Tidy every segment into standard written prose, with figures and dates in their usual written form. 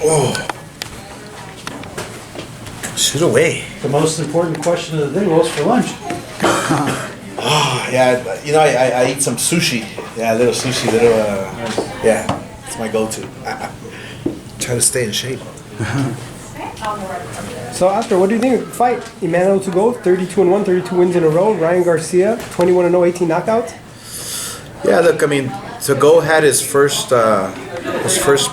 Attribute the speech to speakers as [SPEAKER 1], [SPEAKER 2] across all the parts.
[SPEAKER 1] Oh, shoot away.
[SPEAKER 2] The most important question of the day was for lunch.
[SPEAKER 1] Oh, yeah, you know, I eat some sushi. Yeah, little sushi, yeah, it's my go-to. Try to stay in shape.
[SPEAKER 3] So after, what do you think of the fight? Emmanuel Tagoe, 32-1, 32 wins in a row. Ryan Garcia, 21-0, 18 knockouts.
[SPEAKER 1] Yeah, look, I mean, Tagoe had his first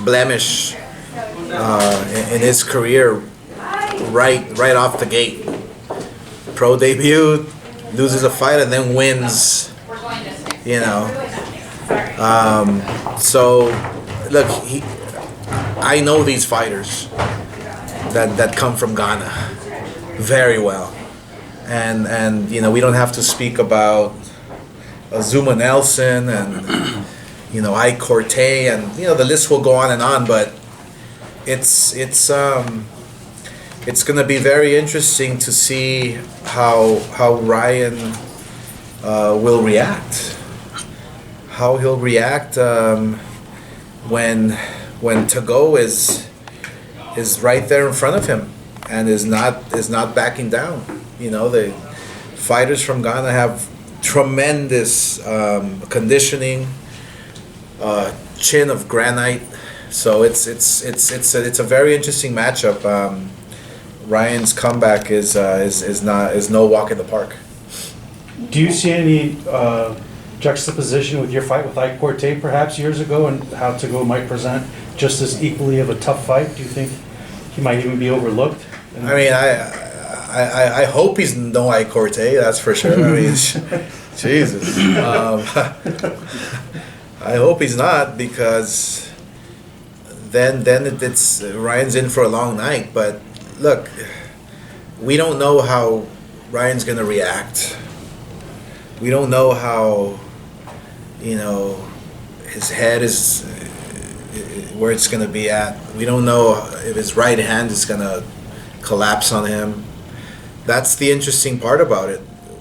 [SPEAKER 1] blemish in his career right off the gate. Pro debut, loses a fight, and then wins. You know, so look, I know these fighters that come from Ghana very well, and you know, we don't have to speak about Zuma Nelson and you know, Ike Corte, and you know, the list will go on and on, but it's gonna be very interesting to see how Ryan will react. How he'll react when Tagoe is right there in front of him and is not backing down. You know, the fighters from Ghana have tremendous conditioning, chin of granite. So it's a very interesting matchup. Ryan's comeback is no walk in the park.
[SPEAKER 2] Do you see any juxtaposition with your fight with Ike Corte perhaps years ago, and how Tagoe might present just as equally of a tough fight? Do you think he might even be overlooked?
[SPEAKER 1] I mean, I hope he's no Ike Corte, that's for sure. I mean, Jesus. I hope he's not, because then it's Ryan's in for a long night. But look, we don't know how Ryan's gonna react. We don't know how, you know, his head is, where it's gonna be at. We don't know if his right hand is gonna collapse on him. That's the interesting part about it.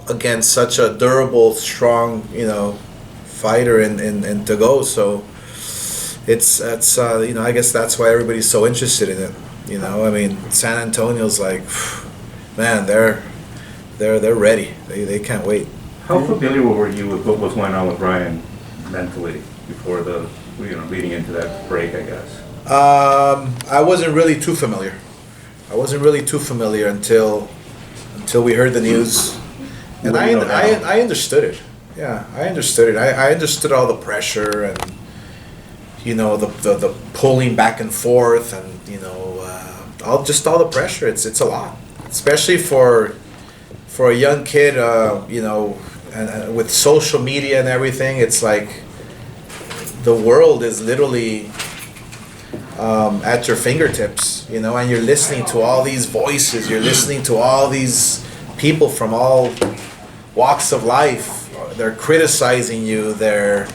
[SPEAKER 1] Against such a durable, strong, you know, fighter in Tagoe. So it's you know, I guess that's why everybody's so interested in it. You know, I mean, San Antonio's like, man, they're ready. They can't wait.
[SPEAKER 4] How familiar were you with what was going on with Ryan mentally before the, you know, leading into that break, I guess?
[SPEAKER 1] I wasn't really too familiar. Until we heard the news, and I understood it. Yeah, I understood it. I understood all the pressure and, you know, the pulling back and forth, and you know, all the pressure. It's a lot, especially for a young kid. You know, and with social media and everything, it's like the world is literally at your fingertips. You know, and you're listening to all these voices. You're listening to all these people from all walks of life. They're criticizing you. They're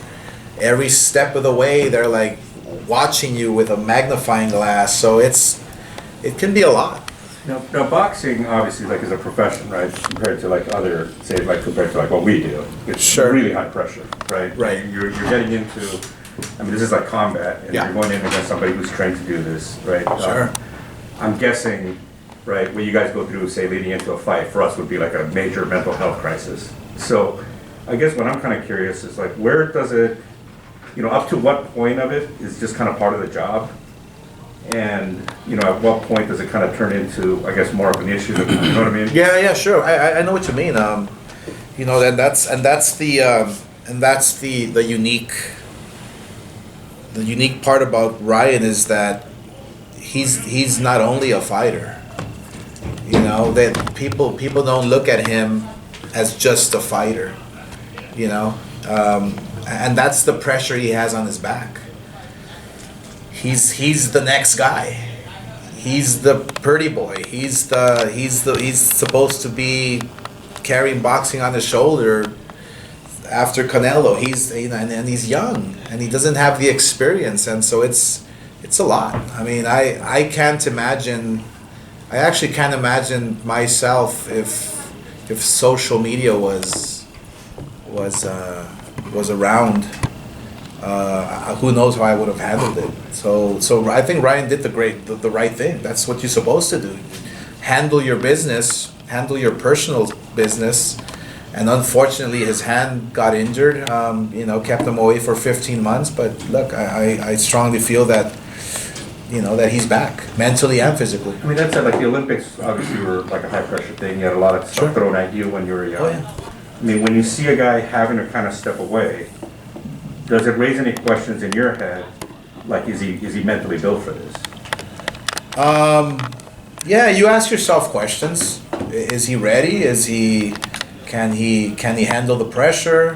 [SPEAKER 1] every step of the way. They're like watching you with a magnifying glass. So it can be a lot.
[SPEAKER 4] Now boxing obviously, like, is a profession, right? Compared to like other, say, like compared to like what we do, it's
[SPEAKER 1] Sure.
[SPEAKER 4] really high pressure, right?
[SPEAKER 1] Right.
[SPEAKER 4] You're getting into, I mean, this is like combat, and
[SPEAKER 1] Yeah.
[SPEAKER 4] you're going in against somebody who's trained to do this, right?
[SPEAKER 1] Sure.
[SPEAKER 4] I'm guessing, right, what you guys go through, say, leading into a fight, for us would be like a major mental health crisis. So, I guess what I'm kind of curious is like, where does it, you know, up to what point of it is just kind of part of the job? And, you know, at what point does it kind of turn into, I guess, more of an issue? You know what I mean?
[SPEAKER 1] Yeah, sure. I know what you mean. You know, that's the unique part about Ryan is that he's not only a fighter. You know, that people don't look at him as just a fighter. You know, and that's the pressure he has on his back. He's the next guy. He's the pretty boy. He's supposed to be carrying boxing on his shoulder after Canelo. He's, you know, and he's young, and he doesn't have the experience, and so it's a lot. I mean, I actually can't imagine myself if social media was around who knows how I would have handled it. So I think Ryan did the right thing. That's what you're supposed to do. Handle your business, handle your personal business. And unfortunately, his hand got injured. Kept him away for 15 months. But look, I strongly feel that, that he's back mentally and physically.
[SPEAKER 4] I mean, that's like the Olympics obviously were like a high pressure thing. You had a lot of stuff thrown at you when you were young.
[SPEAKER 1] Oh, yeah.
[SPEAKER 4] I mean, when you see a guy having to kind of step away, does it raise any questions in your head? Like, is he mentally built for this?
[SPEAKER 1] Yeah, you ask yourself questions. Is he ready? Can he handle the pressure?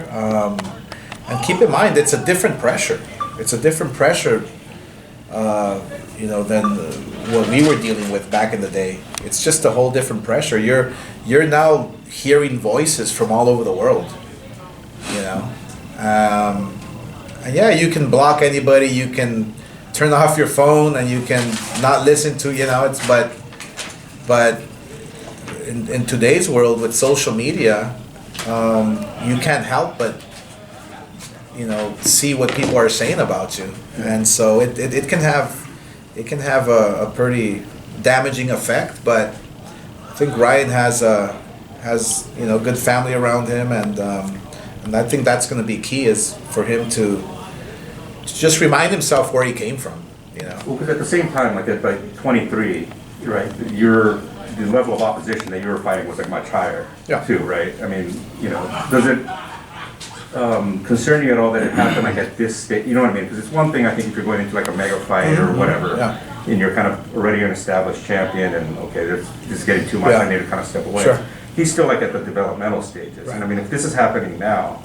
[SPEAKER 1] And keep in mind, it's a different pressure. It's a different pressure, than what we were dealing with back in the day. It's just a whole different pressure. You're now hearing voices from all over the world. And yeah, you can block anybody. You can turn off your phone, and you can not listen to. But in today's world with social media, you can't help but see what people are saying about you, and so it can have a pretty damaging effect. But I think Ryan has good family around him, and I think that's going to be key, is for him to just remind himself where he came from.
[SPEAKER 4] Well, because at the same time, like at 23, right, the level of opposition that you were fighting was like much higher, too, right? I mean, does it concern you at all that it happened like at this stage? You know what I mean? Because it's one thing, I think, if you're going into like a mega fight or whatever, and you're kind of already an established champion, and okay, this is getting too much, I need to kind of step away.
[SPEAKER 1] Sure.
[SPEAKER 4] He's still like at the developmental stages, and I mean, if this is happening now,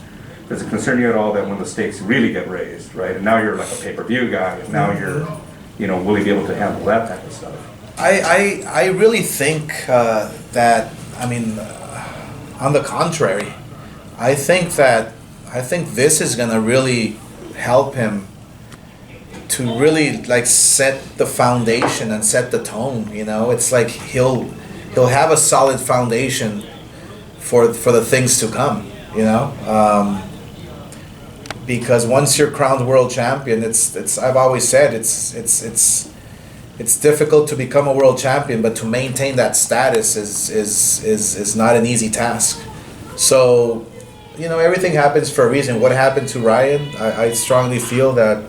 [SPEAKER 4] does it concern you at all that when the stakes really get raised, right, and now you're like a pay-per-view guy, and now you're, will he be able to handle that type of stuff?
[SPEAKER 1] I really think that, on the contrary, I think this is gonna really help him to really like set the foundation and set the tone. It's like he'll have a solid foundation for the things to come. Because once you're crowned world champion, it's I've always said it's difficult to become a world champion, but to maintain that status is not an easy task. So, everything happens for a reason. What happened to Ryan, I strongly feel that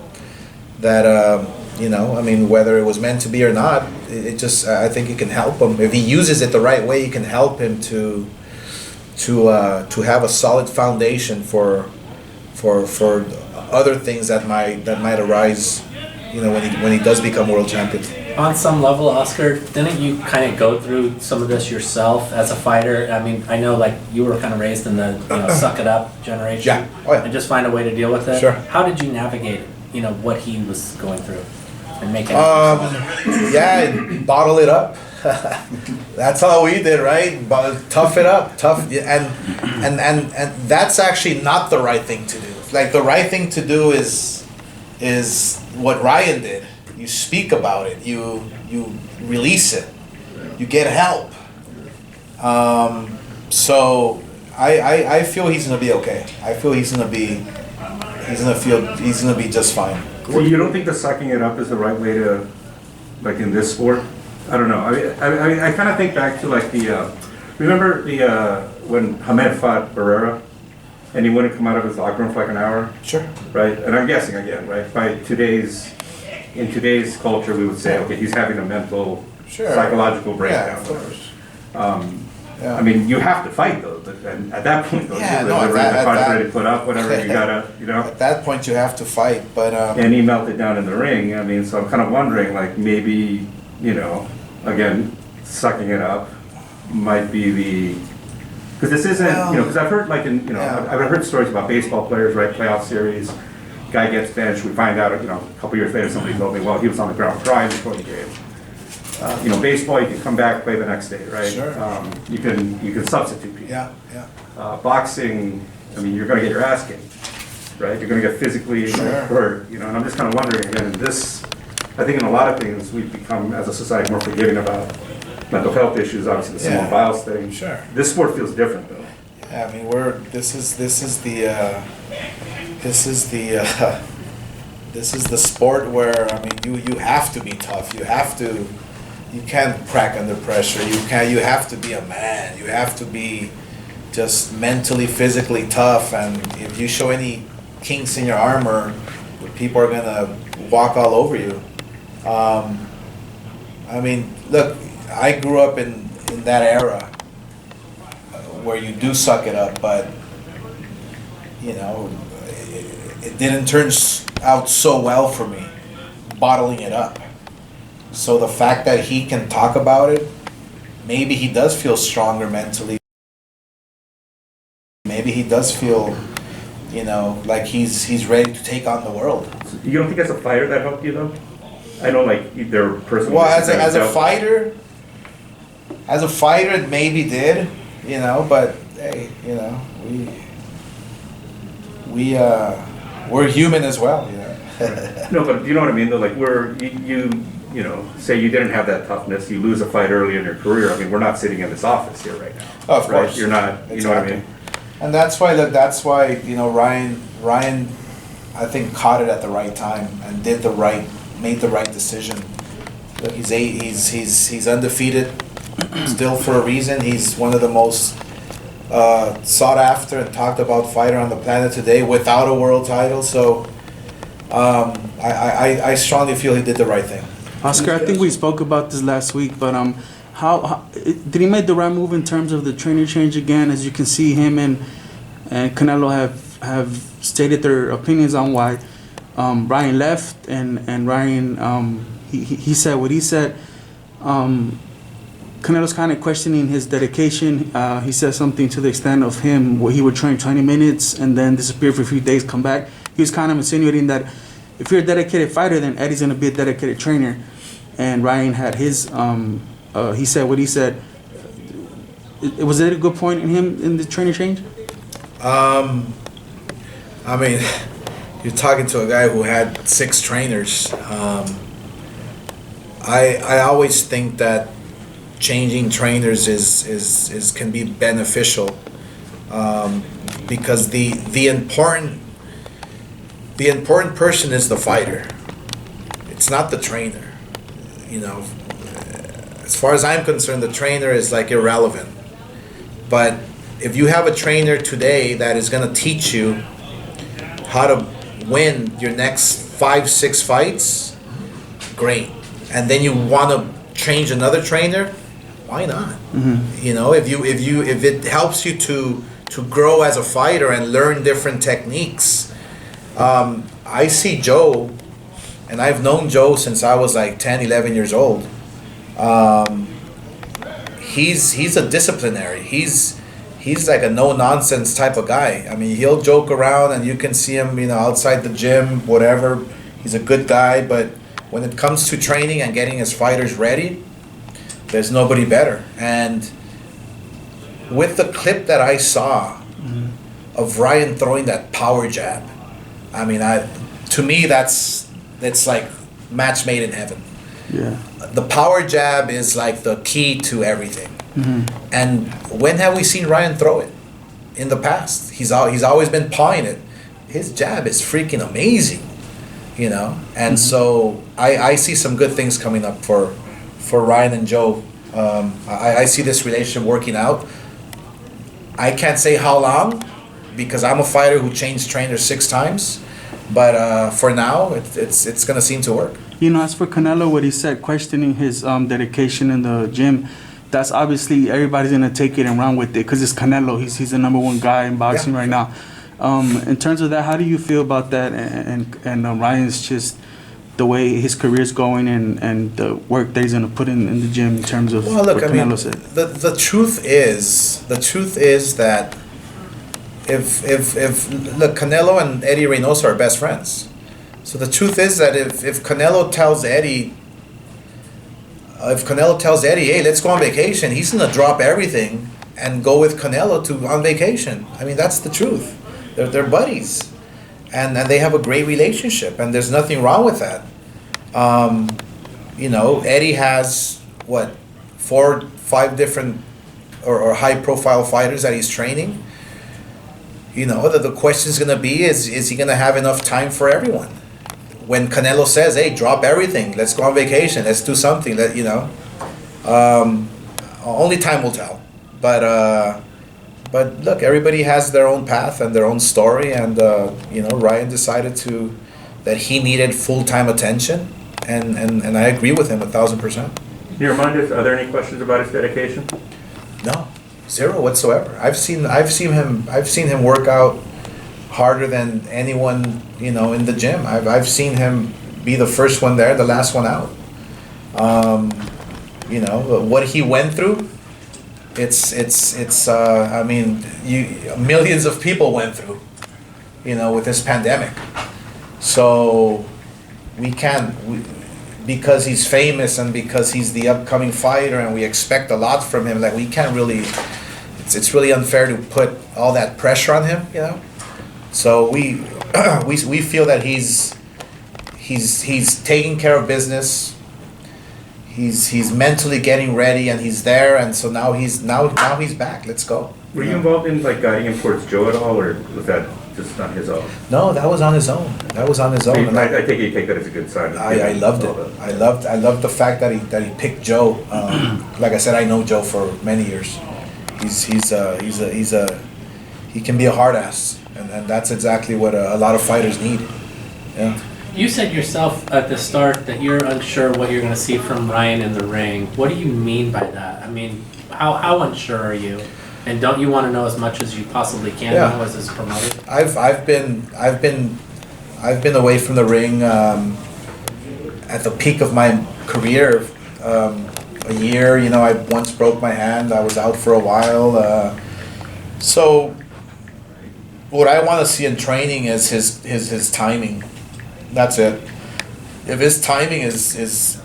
[SPEAKER 1] whether it was meant to be or not, I think it can help him. If he uses it the right way, it can help him to have a solid foundation for other things that might arise, when he does become world champion.
[SPEAKER 5] On some level, Oscar, didn't you kind of go through some of this yourself as a fighter? I mean, I know like you were kind of raised in the suck it up generation, and just find a way to deal with it.
[SPEAKER 1] Sure.
[SPEAKER 5] How did you navigate, what he was going through, and make it?
[SPEAKER 1] Bottle it up. That's all we did, right? Tough it up, and that's actually not the right thing to do. Like, the right thing to do is what Ryan did. You speak about it. You release it. You get help. So I feel he's gonna be okay. I feel he's gonna be just fine.
[SPEAKER 4] Well, you don't think the sucking it up is the right way to, like in this sport? I don't know. I kind of think back to like remember when Hamed fought Barrera, and he wouldn't come out of his locker room for like an hour?
[SPEAKER 1] Sure.
[SPEAKER 4] Right? And I'm guessing again, right? In today's culture, we would say, okay, he's having a mental, psychological breakdown.
[SPEAKER 1] Yeah, of course.
[SPEAKER 4] I mean, you have to fight though. And at that point, though, the contract put up, whatever, you gotta,
[SPEAKER 1] At that point, you have to fight, but.
[SPEAKER 4] And he melted down in the ring. I mean, so I'm kind of wondering, like, maybe, again, sucking it up might be the. Because this isn't, because I've heard, like, I've heard stories about baseball players, right? Playoff series, guy gets benched. We find out, a couple years later, somebody told me, well, he was on the ground crying before the game. Baseball, you can come back, play the next day, right?
[SPEAKER 1] Sure.
[SPEAKER 4] You can substitute people.
[SPEAKER 1] Yeah.
[SPEAKER 4] Boxing, I mean, you're going to get your ass kicked, right? You're going to get physically hurt, and I'm just kind of wondering, again, I think in a lot of things, we've become, as a society, more forgiving about mental health issues, obviously the Simone Biles thing.
[SPEAKER 1] Sure.
[SPEAKER 4] This sport feels different, though.
[SPEAKER 1] Yeah, I mean, this is the This is the sport where, I mean, you have to be tough. You can't crack under pressure. You have to be a man. You have to be just mentally, physically tough. And if you show any kinks in your armor, people are gonna walk all over you. I mean, look, I grew up in that era where you do suck it up, but you know, it didn't turn out so well for me, bottling it up. So the fact that he can talk about it, maybe he does feel stronger mentally. Maybe he does feel, you know, like he's ready to take on the world.
[SPEAKER 4] You don't think as a fighter that helped you though? I know, like, their personal.
[SPEAKER 1] Well, as a fighter, it maybe did, you know. But hey, you know, we're human as well, you know.
[SPEAKER 4] No, but you know what I mean though. Like, you know, say you didn't have that toughness, you lose a fight early in your career. I mean, we're not sitting in this office here right now.
[SPEAKER 1] Oh, of course,
[SPEAKER 4] right? You're not. You know what I mean?
[SPEAKER 1] And that's why you know, Ryan, I think caught it at the right time and made the right decision. Look, he's undefeated still for a reason. He's one of the most sought after and talked about fighter on the planet today without a world title. So I strongly feel he did the right thing.
[SPEAKER 6] Oscar, I think we spoke about this last week, but how did he make the right move in terms of the trainer change again? As you can see, him and Canelo have stated their opinions on why Ryan left, and Ryan he said what he said. Canelo's kind of questioning his dedication. He said something to the extent of him where he would train 20 minutes and then disappear for a few days, come back. He was kind of insinuating that if you're a dedicated fighter, then Eddie's going to be a dedicated trainer. And Ryan had his, he said what he said. Was it a good point in him in the trainer change?
[SPEAKER 1] I mean, you're talking to a guy who had 6 trainers. I always think that changing trainers is can be beneficial, because the important person is the fighter. It's not the trainer. You know, as far as I'm concerned, the trainer is like irrelevant. But if you have a trainer today that is going to teach you how to win your next 5-6 fights, great. And then you want to change another trainer, why not? Mm-hmm. You know, if it helps you to grow as a fighter and learn different techniques. I see Joe, and I've known Joe since I was like 10, 11 years old. He's a disciplinary. He's like a no-nonsense type of guy. I mean, he'll joke around and you can see him, you know, outside the gym, whatever. He's a good guy, but when it comes to training and getting his fighters ready, there's nobody better. And with the clip that I saw of Ryan throwing that power jab, I mean, to me, that's like match made in heaven.
[SPEAKER 6] Yeah.
[SPEAKER 1] The power jab is like the key to everything. Mm-hmm. And when have we seen Ryan throw it? In the past, he's always been pawing it. His jab is freaking amazing, you know. And so I see some good things coming up for Ryan and Joe. I see this relationship working out. I can't say how long, because I'm a fighter who changed trainers 6 times. But for now, it's gonna seem to work.
[SPEAKER 6] You know, as for Canelo, what he said, questioning his dedication in the gym, that's obviously everybody's gonna take it and run with it because it's Canelo. He's the number 1 guy in boxing right now. In terms of that, how do you feel about that? And Ryan's just the way his career's going and the work that he's gonna put in the gym in terms of
[SPEAKER 1] well, look,
[SPEAKER 6] what Canelo said.
[SPEAKER 1] The truth is that if look, Canelo and Eddie Reynoso are best friends. So the truth is that if Canelo tells Eddie, hey, let's go on vacation, he's gonna drop everything and go with Canelo on vacation. I mean, that's the truth. They're buddies, and they have a great relationship, and there's nothing wrong with that. You know, Eddie has 4, 5 different or high-profile fighters that he's training. You know, the question is going to be, is he going to have enough time for everyone? when Canelo says, "Hey, drop everything. Let's go on vacation. Let's do something." That only time will tell. But look, everybody has their own path and their own story, and Ryan decided that he needed full-time attention, and I agree with him 1,000%.
[SPEAKER 4] Can you remind us, are there any questions about his dedication?
[SPEAKER 1] No, zero whatsoever. I've seen him work out harder than anyone in the gym. I've seen him be the first one there, the last one out. What he went through. I mean, millions of people went through, with this pandemic. So because he's famous and because he's the upcoming fighter and we expect a lot from him, like we can't really, it's really unfair to put all that pressure on him, So we feel that he's taking care of business. He's mentally getting ready and he's there, and so now he's back. Let's go.
[SPEAKER 4] Were you involved in guiding him towards Joe at all, or was that just on his own?
[SPEAKER 1] No, that was on his own. And
[SPEAKER 4] I take you take that as a good sign.
[SPEAKER 1] I loved it. I loved the fact that he picked Joe. Like I said, I know Joe for many years. He can be a hard ass, and that's exactly what a lot of fighters need. Yeah.
[SPEAKER 5] You said yourself at the start that you're unsure what you're going to see from Ryan in the ring. What do you mean by that? I mean, how unsure are you? And don't you want to know as much as you possibly can know as his promoter?
[SPEAKER 1] I've been away from the ring at the peak of my career. A year, I once broke my hand. I was out for a while. So what I want to see in training is his timing. That's it. If his timing is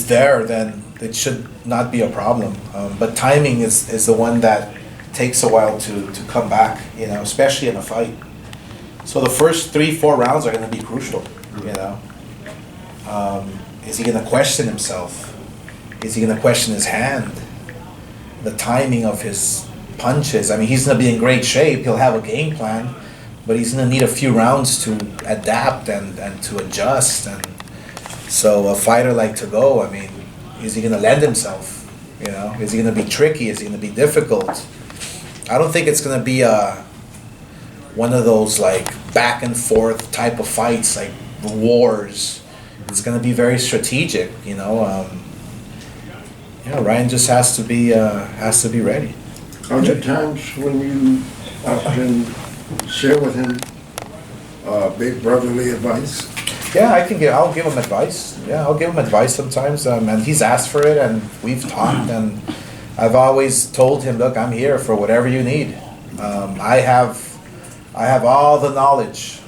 [SPEAKER 1] there, then it should not be a problem. But timing is the one that takes a while to come back, especially in a fight. So the first 3-4 rounds are going to be crucial, Is he going to question himself? Is he going to question his hand? The timing of his punches. I mean, he's going to be in great shape. He'll have a game plan. But he's going to need a few rounds to adapt and to adjust. And so a fighter like Tagoe, I mean, is he going to lend himself? Is he going to be tricky? Is he going to be difficult? I don't think it's going to be one of those like back and forth type of fights, like wars. It's going to be very strategic, Ryan just has to be ready.
[SPEAKER 7] Are there times when you often share with him big brotherly advice?
[SPEAKER 1] Yeah, I'll give him advice. Yeah, I'll give him advice sometimes, and he's asked for it, and we've talked, and I've always told him, look, I'm here for whatever you need. I have all the knowledge.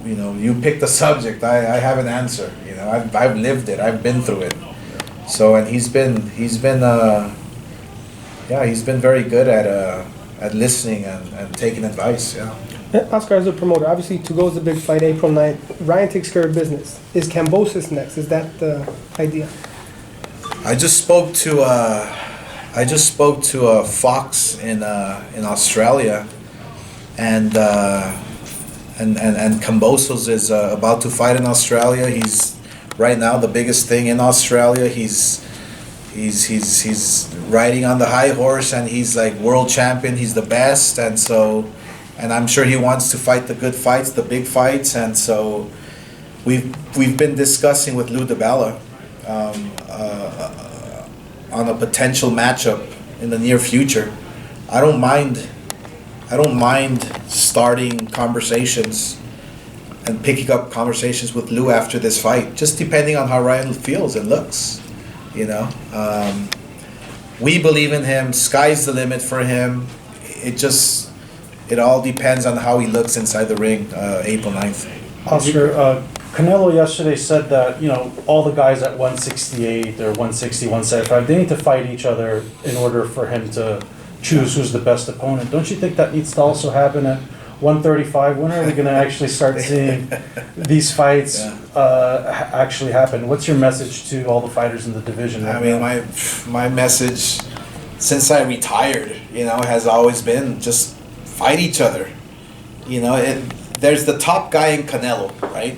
[SPEAKER 1] You pick the subject. I have an answer. I've lived it. I've been through it. So, and he's been very good at listening and taking advice. Yeah.
[SPEAKER 3] Oscar, as a promoter, obviously Tagoe's a big fight April 9th. Ryan takes care of business. Is Kambosos next? Is that the idea?
[SPEAKER 1] I just spoke to Fox in Australia, and Kambosos is about to fight in Australia. He's right now the biggest thing in Australia. He's riding on the high horse, and he's like world champion. He's the best, and I'm sure he wants to fight the good fights, the big fights, and so we've been discussing with Lou DiBella on a potential matchup in the near future. I don't mind starting conversations and picking up conversations with Lou after this fight, just depending on how Ryan feels and looks. We believe in him. Sky's the limit for him. It all depends on how he looks inside the ring, April 9th.
[SPEAKER 2] Oscar, Canelo yesterday said that, all the guys at 168 or 160, 175, they need to fight each other in order for him to choose who's the best opponent. Don't you think that needs to also happen at 135? When are we going to actually start seeing these fights actually happen? What's your message to all the fighters in the division?
[SPEAKER 1] I mean, my message since I retired, has always been just fight each other. You know, there's the top guy in Canelo, right?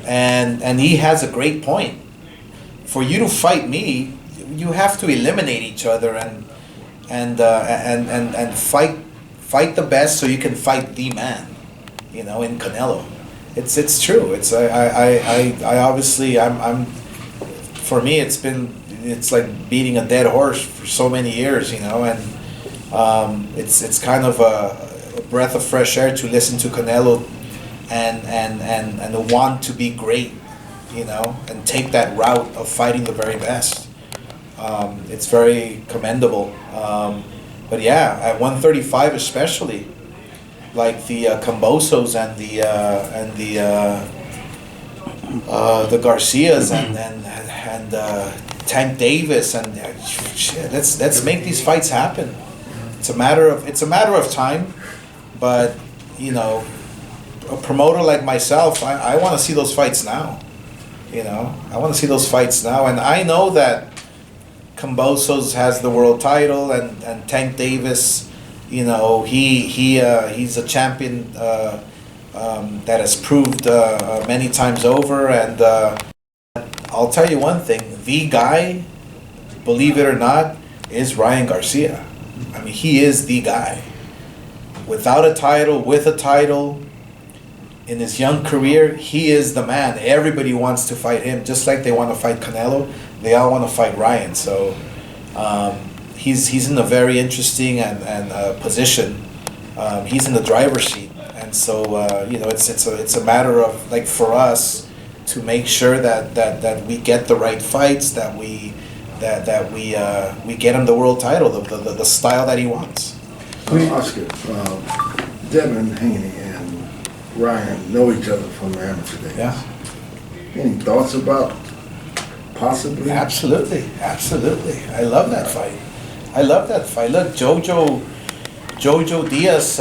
[SPEAKER 1] And he has a great point. For you to fight me, you have to eliminate each other and fight the best so you can fight the man. You know, in Canelo, it's true. I obviously I'm for me it's like beating a dead horse for so many years. You know, and it's kind of a breath of fresh air to listen to Canelo and want to be great, you know, and take that route of fighting the very best. It's very commendable. But yeah, at 135 especially, like the Kambosos and the Garcias and Tank Davis and shit, let's make these fights happen. It's a matter of time, but you know, a promoter like myself, I want to see those fights now. You know, I want to see those fights now, and I know that Kambosos has the world title, and Tank Davis, you know, he's a champion that has proved many times over, and I'll tell you one thing: the guy, believe it or not, is Ryan Garcia. I mean, he is the guy. Without a title, with a title, in his young career, he is the man. Everybody wants to fight him, just like they want to fight Canelo. They all want to fight Ryan. So he's in a very interesting and position. He's in the driver's seat, and so you know, it's a matter of, like, for us to make sure that we get the right fights, that we get him the world title, the style that he wants.
[SPEAKER 7] Oscar, Devin Haney and Ryan know each other from the amateur days.
[SPEAKER 1] Yeah.
[SPEAKER 7] Any thoughts about possibly?
[SPEAKER 1] Absolutely. I love that fight. Look, Jojo Diaz,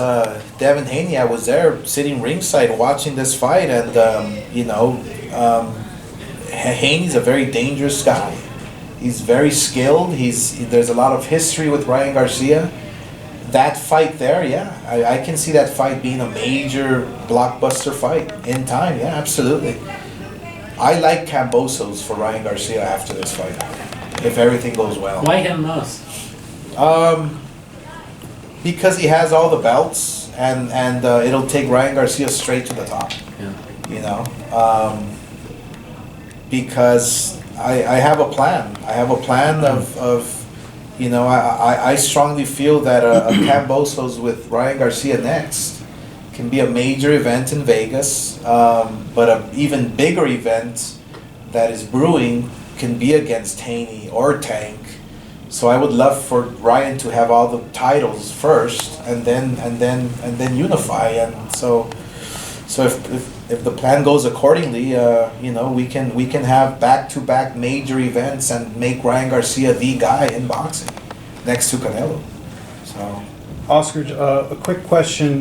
[SPEAKER 1] Devin Haney, I was there sitting ringside watching this fight, and you know, Haney's a very dangerous guy. He's very skilled. There's a lot of history with Ryan Garcia. That fight there, yeah, I can see that fight being a major blockbuster fight in time. Yeah, absolutely. I like Kambosos for Ryan Garcia after this fight, if everything goes well.
[SPEAKER 5] Why him most?
[SPEAKER 1] Because he has all the belts, and it'll take Ryan Garcia straight to the top.
[SPEAKER 5] Yeah.
[SPEAKER 1] You know, because I have a plan. I have a plan of you know, I strongly feel that a Kambosos with Ryan Garcia next can be a major event in Vegas, but an even bigger event that is brewing can be against Haney or Tank. So I would love for Ryan to have all the titles first, and then unify. And so if the plan goes accordingly, you know, we can have back-to-back major events and make Ryan Garcia the guy in boxing next to Canelo. So,
[SPEAKER 2] Oscar, a quick question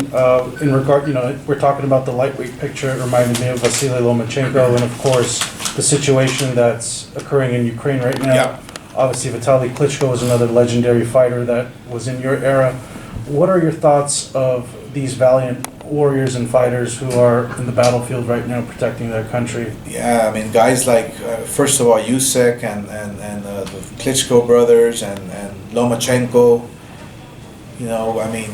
[SPEAKER 2] in regard, you know, we're talking about the lightweight picture. It reminded me of Vasily Lomachenko, and of course the situation that's occurring in Ukraine right now.
[SPEAKER 1] Yeah.
[SPEAKER 2] Obviously, Vitaly Klitschko is another legendary fighter that was in your era. What are your thoughts of these valiant warriors and fighters who are in the battlefield right now protecting their country?
[SPEAKER 1] yeah, I mean, guys like, first of all, Usyk and the Klitschko brothers and Lomachenko, you know, I mean,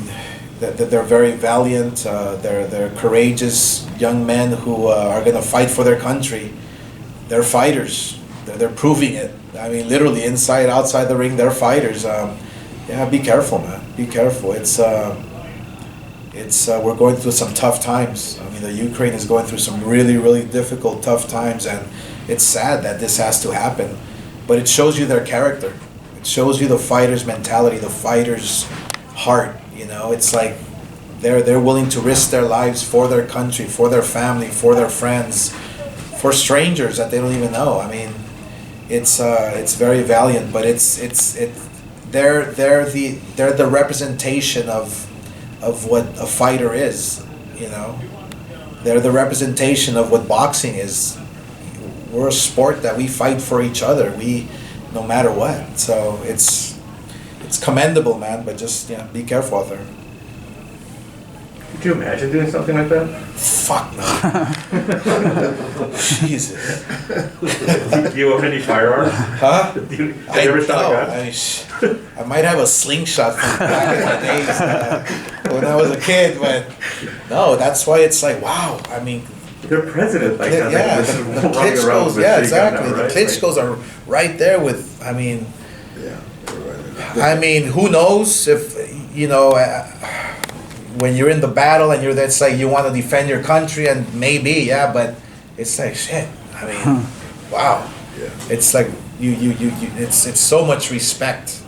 [SPEAKER 1] that they're very valiant, they're courageous young men who are going to fight for their country. They're fighters. They're proving it. I mean, literally, inside, outside the ring, they're fighters. Yeah, be careful, man. Be careful. It's we're going through some tough times. I mean, the Ukraine is going through some really, really difficult, tough times, and it's sad that this has to happen. But it shows you their character. It shows you the fighter's mentality, the fighter's heart. You know, it's like they're willing to risk their lives for their country, for their family, for their friends, for strangers that they don't even know. I mean, it's very valiant, but they're the representation of what a fighter is. You know, they're the representation of what boxing is. We're a sport that we fight for each other. No matter what. So it's commendable, man. But just, you know, be careful out there.
[SPEAKER 4] Could you imagine doing something like that?
[SPEAKER 1] Fuck no. Jesus.
[SPEAKER 4] Do you own any firearms?
[SPEAKER 1] Huh?
[SPEAKER 4] Have you ever shot a gun?
[SPEAKER 1] I might have a slingshot from back in the days when I was a kid, but no, that's why it's like, wow. I mean,
[SPEAKER 4] Their president, like that.
[SPEAKER 1] yeah,
[SPEAKER 4] like,
[SPEAKER 1] the
[SPEAKER 4] running around
[SPEAKER 1] Klitschko's,
[SPEAKER 4] with a
[SPEAKER 1] yeah,
[SPEAKER 4] big gun
[SPEAKER 1] exactly.
[SPEAKER 4] now,
[SPEAKER 1] The
[SPEAKER 4] right?
[SPEAKER 1] Klitschko's are right there with, I mean,
[SPEAKER 7] Yeah.
[SPEAKER 1] I mean, who knows if, you know, when you're in the battle and you're, that's like, you want to defend your country and maybe, yeah, but it's like, shit, I mean, wow.
[SPEAKER 7] Yeah.
[SPEAKER 1] It's like, it's so much respect,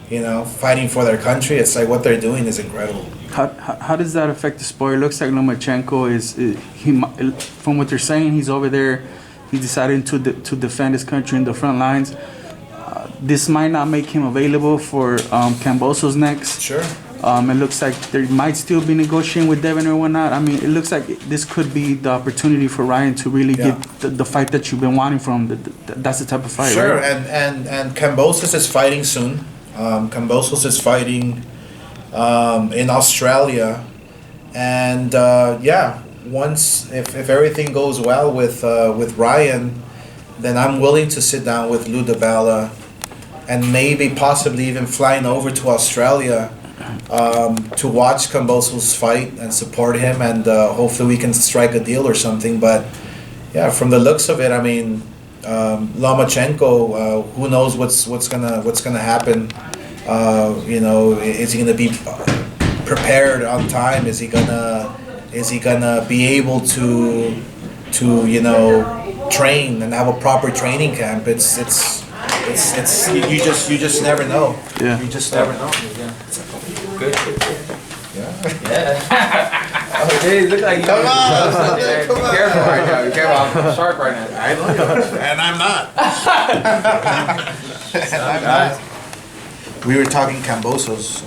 [SPEAKER 1] you know, fighting for their country. It's like what they're doing is incredible.
[SPEAKER 6] How does that affect the sport? It looks like Lomachenko from what they're saying, he's over there. He decided to defend his country in the front lines. This might not make him available for Kambosos next.
[SPEAKER 1] Sure.
[SPEAKER 6] It looks like there might still be negotiating with Devin or whatnot. I mean, it looks like this could be the opportunity for Ryan to really get the fight that you've been wanting from. That's the type of fight,
[SPEAKER 1] Sure,
[SPEAKER 6] right?
[SPEAKER 1] and Kambosos is fighting soon. Kambosos is fighting in Australia, and once if everything goes well with Ryan, then I'm willing to sit down with Lou DiBella, and maybe possibly even flying over to Australia to watch Kambosos fight and support him, and hopefully we can strike a deal or something. But yeah, from the looks of it, I mean, Lomachenko, who knows what's gonna happen? You know, is he gonna be prepared on time? Is he gonna be able to you know, train and have a proper training camp? It's you just never know.
[SPEAKER 6] Yeah.
[SPEAKER 1] You just never know.
[SPEAKER 8] Good.
[SPEAKER 1] Yeah.
[SPEAKER 8] Oh, dude, look like you.
[SPEAKER 1] Come on,
[SPEAKER 8] Be
[SPEAKER 1] come on.
[SPEAKER 8] careful right now. Be careful. I'm sharp right now.
[SPEAKER 1] I know you, and I'm not. And I'm not. We were talking Kambosos.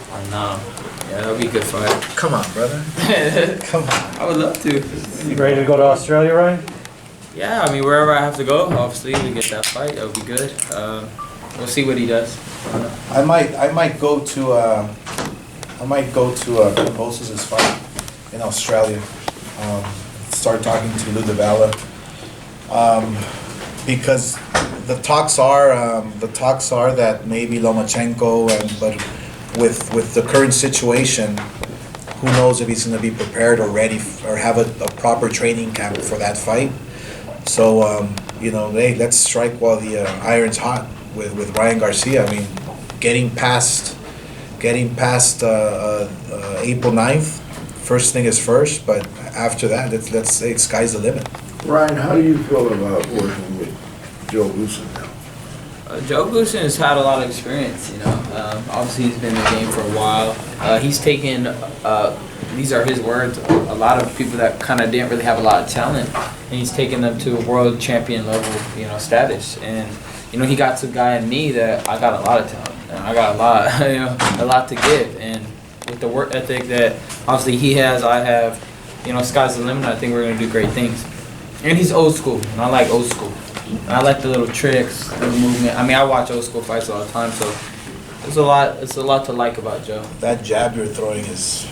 [SPEAKER 8] Oh, no. Yeah, that'll be a good fight.
[SPEAKER 1] Come on, brother. Come on.
[SPEAKER 8] I would love to.
[SPEAKER 2] You ready to go to Australia, Ryan?
[SPEAKER 8] Yeah, I mean, wherever I have to go, obviously, we get that fight. That would be good. We'll see what he does.
[SPEAKER 1] I might go to Kambosos' fight in Australia. Start talking to Lou DiBella. Because the talks are that maybe Lomachenko, but with the current situation, who knows if he's going to be prepared or ready or have a proper training camp for that fight. So you know, hey, let's strike while the iron's hot with Ryan Garcia. I mean, getting past April 9th, first thing is first, but after that, let's say sky's the limit.
[SPEAKER 7] Ryan, how do you feel about working with Joe Goossen now?
[SPEAKER 8] Joe Goossen has had a lot of experience, you know. Obviously, he's been in the game for a while. He's taken, these are his words, a lot of people that kind of didn't really have a lot of talent, and he's taken them to a world champion level, you know, status. And, you know, he got to a guy in me that I got a lot of talent, and I got a lot, you know, a lot to give. And with the work ethic that obviously he has, I have, you know, sky's the limit. I think we're going to do great things. And he's old school, and I like old school. And I like the little tricks, the movement. I mean, I watch old school fights all the time, so it's a lot to like about Joe.
[SPEAKER 1] That jab you're throwing is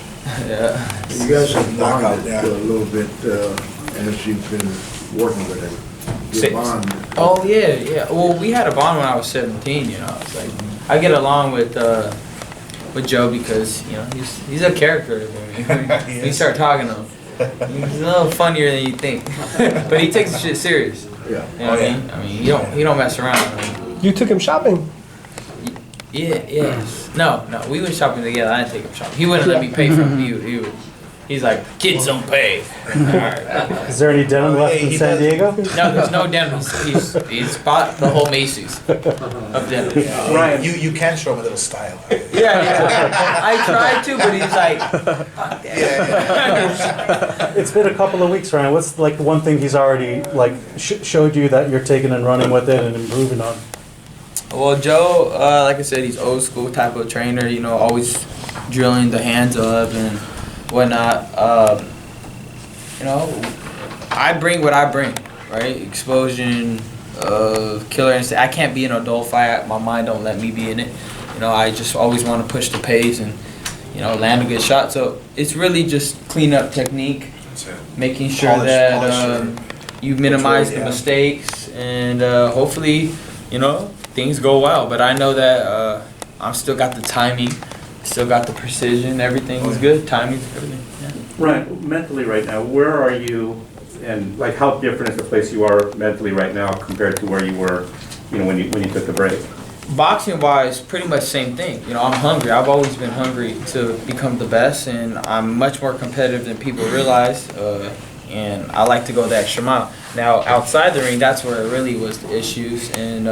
[SPEAKER 8] Yeah.
[SPEAKER 7] You guys have
[SPEAKER 1] Knockout,
[SPEAKER 7] bonded
[SPEAKER 1] yeah.
[SPEAKER 7] a little bit as you've been working with him. Your
[SPEAKER 8] Six.
[SPEAKER 7] bond.
[SPEAKER 8] Oh yeah. Well, we had a bond when I was 17. You know, it's like I get along with Joe because you know he's a character. When you start talking to him, he's a little funnier than you think, but he takes the shit serious.
[SPEAKER 7] Yeah.
[SPEAKER 8] You know what I mean? I mean, he don't mess around. I mean,
[SPEAKER 3] You took him shopping.
[SPEAKER 8] yeah. No, we went shopping together. I didn't take him shopping. He wouldn't let me pay for him. He's like, kids don't pay. Alright.
[SPEAKER 2] Is there any denim left
[SPEAKER 1] Hey,
[SPEAKER 2] in
[SPEAKER 1] he
[SPEAKER 2] San
[SPEAKER 1] does-
[SPEAKER 2] Diego?
[SPEAKER 8] No, there's no denim. He's bought the whole Macy's of denim.
[SPEAKER 1] Ryan. You can show him a little style.
[SPEAKER 8] Yeah. I tried to, but he's like,
[SPEAKER 2] It's been a couple of weeks, Ryan. What's like the one thing he's already like showed you that you're taking and running with it and improving on?
[SPEAKER 8] well, Joe, like I said, he's old school type of trainer. You know, always drilling the hands up and whatnot. You know, I bring what I bring, right? Explosion, killer instinct. I can't be in a dull fight. My mind don't let me be in it. You know, I just always want to push the pace and, land a good shot. So it's really just clean up technique,
[SPEAKER 1] That's it.
[SPEAKER 8] making sure
[SPEAKER 1] Polish
[SPEAKER 8] that you minimize the
[SPEAKER 1] yeah.
[SPEAKER 8] mistakes, and hopefully, things go well. But I know that I've still got the timing, still got the precision. Everything is good. Timing's everything. Yeah.
[SPEAKER 4] Ryan, mentally right now, where are you, and like how different is the place you are mentally right now compared to where you were, when you took the break?
[SPEAKER 8] Boxing wise, pretty much same thing. I'm hungry. I've always been hungry to become the best, and I'm much more competitive than people realize. And I like to go the extra mile. Now, outside the ring, that's where it really was the issues. And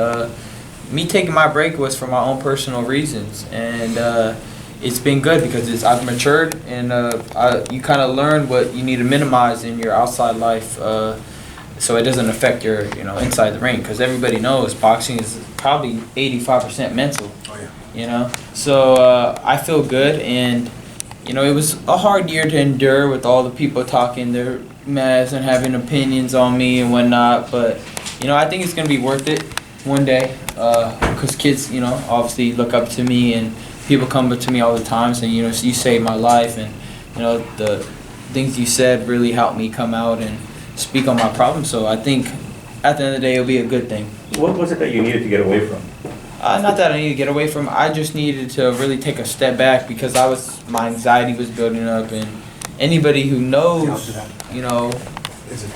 [SPEAKER 8] me taking my break was for my own personal reasons. And it's been good because I've matured, and you kind of learn what you need to minimize in your outside life, so it doesn't affect your inside the ring. Because everybody knows boxing is probably 85% mental.
[SPEAKER 1] Oh yeah.
[SPEAKER 8] So I feel good, and it was a hard year to endure with all the people talking their mess and having opinions on me and whatnot. But I think it's gonna be worth it one day, because kids obviously look up to me, and people come up to me all the time saying you saved my life, and the things you said really helped me come out and speak on my problems. So I think at the end of the day it'll be a good thing.
[SPEAKER 4] What was it that you needed to get away from?
[SPEAKER 8] Not that I needed to get away from. I just needed to really take a step back because my anxiety was building up, and anybody who knows,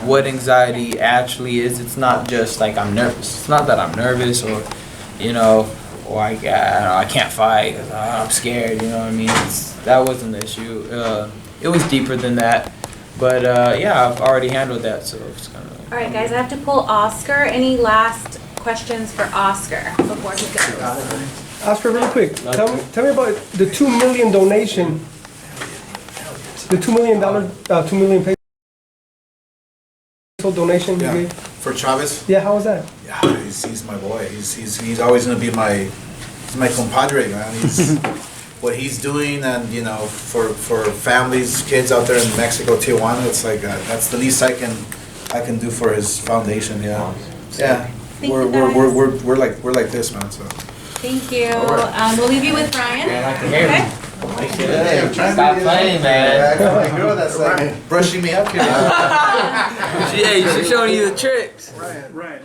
[SPEAKER 8] what anxiety actually is, it's not just like I'm nervous. It's not that I'm nervous or, or I can't fight 'cause I'm scared. You know what I mean? That wasn't the issue. It was deeper than that, but yeah, I've already handled that, so it's kind of.
[SPEAKER 9] All right, guys, I have to pull Oscar. Any last questions for Oscar before he goes?
[SPEAKER 3] Oscar, really quick, tell me about the $2 million donation. The $2 million, $2 million peso donation you
[SPEAKER 1] Yeah.
[SPEAKER 3] gave.
[SPEAKER 1] For Chavez?
[SPEAKER 3] Yeah, how was that?
[SPEAKER 1] Yeah, he's my boy. He's always gonna be my compadre, man. He's what he's doing, and for families, kids out there in Mexico, Tijuana, it's like that's the least I can do for his foundation. Yeah, yeah.
[SPEAKER 9] Thank
[SPEAKER 1] We're
[SPEAKER 9] you, guys.
[SPEAKER 1] we're like this, man. So.
[SPEAKER 9] Thank you. We'll leave you with Ryan.
[SPEAKER 8] I like to hear
[SPEAKER 9] Okay?
[SPEAKER 1] Hey, I'm trying
[SPEAKER 8] Stop
[SPEAKER 1] to be
[SPEAKER 8] playing, man.
[SPEAKER 1] I got my girl that's like brushing me up here.
[SPEAKER 8] Hey, she's showing you the tricks.
[SPEAKER 4] Right.